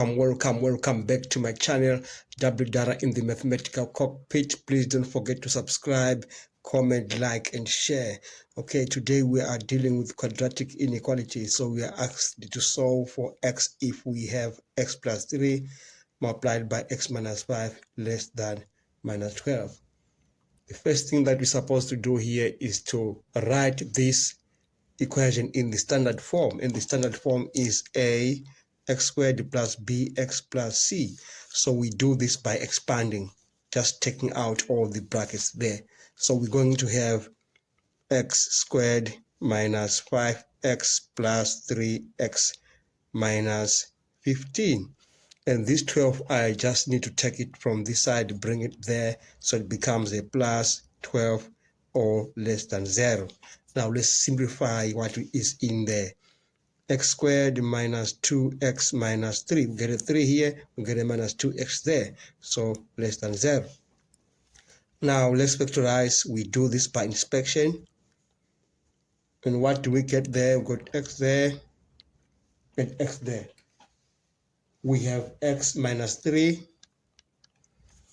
Welcome back to my channel, W Dara in the Mathematical Cockpit. Please don't forget to subscribe, comment, like, and share. Okay, today we are dealing with quadratic inequality. So we are asked to solve for x if we have x plus 3 multiplied by x minus 5 less than minus 12. The first thing that we're supposed to do here is to write this equation in the standard form, and the standard form is a x squared plus bx plus c. So we do this by expanding, just taking out all the brackets there. So we're going to have x squared minus 5x plus 3x minus 15. And this 12, I just need to take it from this side, bring it there, so it becomes a plus 12 or less than 0. Now let's simplify what is in there. X squared minus 2x minus 3. We get a 3 here, we get a minus 2x there, so less than 0. Now let's factorize. We do this by inspection. And what do we get there? We got x there and x there. We have x minus 3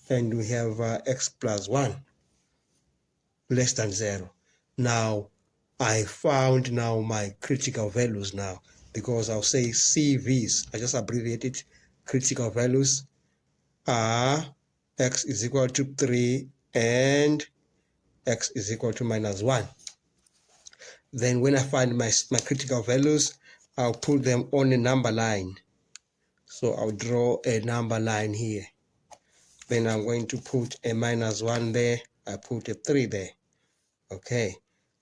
and we have x plus 1 less than 0. Now I found now my critical values now, because I'll say CVs, I just abbreviated. Critical values are x is equal to 3 and x is equal to minus 1. Then when I find my critical values, I'll put them on a number line. So I'll draw a number line here. Then I'm going to put a minus 1 there. I put a 3 there. Okay.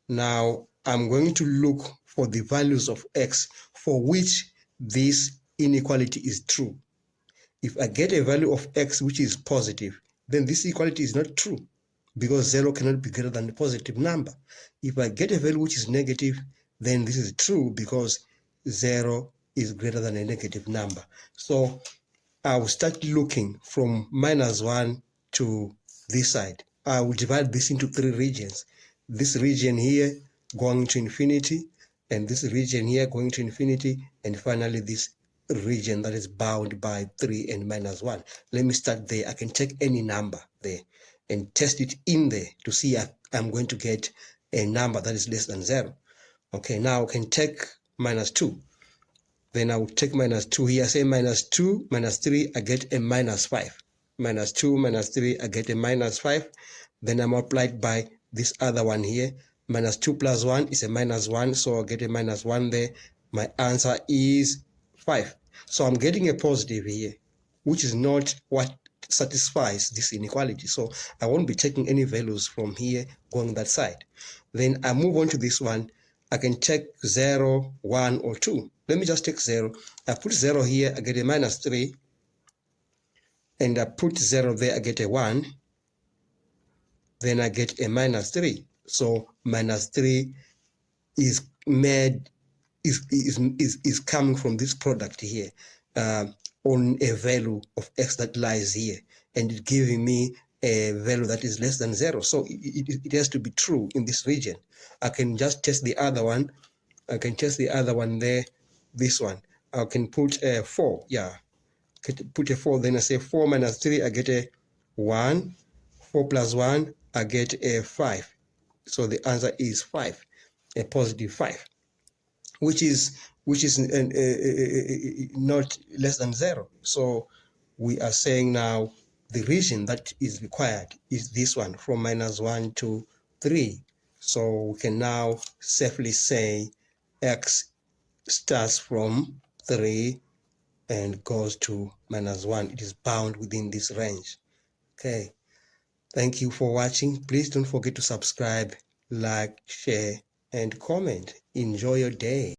Now I'm going to look for the values of x for which this inequality is true. If I get a value of x which is positive, then this equality is not true, because 0 cannot be greater than a positive number. If I get a value which is negative, then this is true, because 0 is greater than a negative number. So I will start looking from minus 1 to this side. I will divide this into 3 regions. This region here going to infinity, and this region here going to infinity, and finally this region that is bound by 3 and minus 1. Let me start there. I can take any number there and test it in there to see if I'm going to get a number that is less than 0. Okay, now I can take minus 2. Then I will take minus 2 here. Say minus 2 minus 3, I get a minus 5. Minus 2 minus 3, I get a minus 5. Then I multiplied by this other one here. Minus 2 plus 1 is a minus 1, so I'll get a minus 1 there. My answer is 5. So I'm getting a positive here, which is not what satisfies this inequality. So I won't be taking any values from here going that side. Then I move on to this one. I can take 0, 1, or 2. Let me just take 0. I put 0 here, I get a minus 3. And I put 0 there, I get a 1. Then I get a minus 3. So minus 3 is coming from this product here on a value of x that lies here, and it's giving me a value that is less than 0. So it has to be true in this region. I can just test the other one. I can test the other one there, this one. I can put a 4. Yeah, put a 4. Then I say 4 minus 3, I get a 1. 4 plus 1, I get a 5. So the answer is 5, a positive 5, which is not less than 0. So we are saying now the region that is required is this one, from minus 1 to 3. So we can now safely say x starts from 3 and goes to minus 1. It is bound within this range. Okay. Thank you for watching. Please don't forget to subscribe, like, share, and comment. Enjoy your day.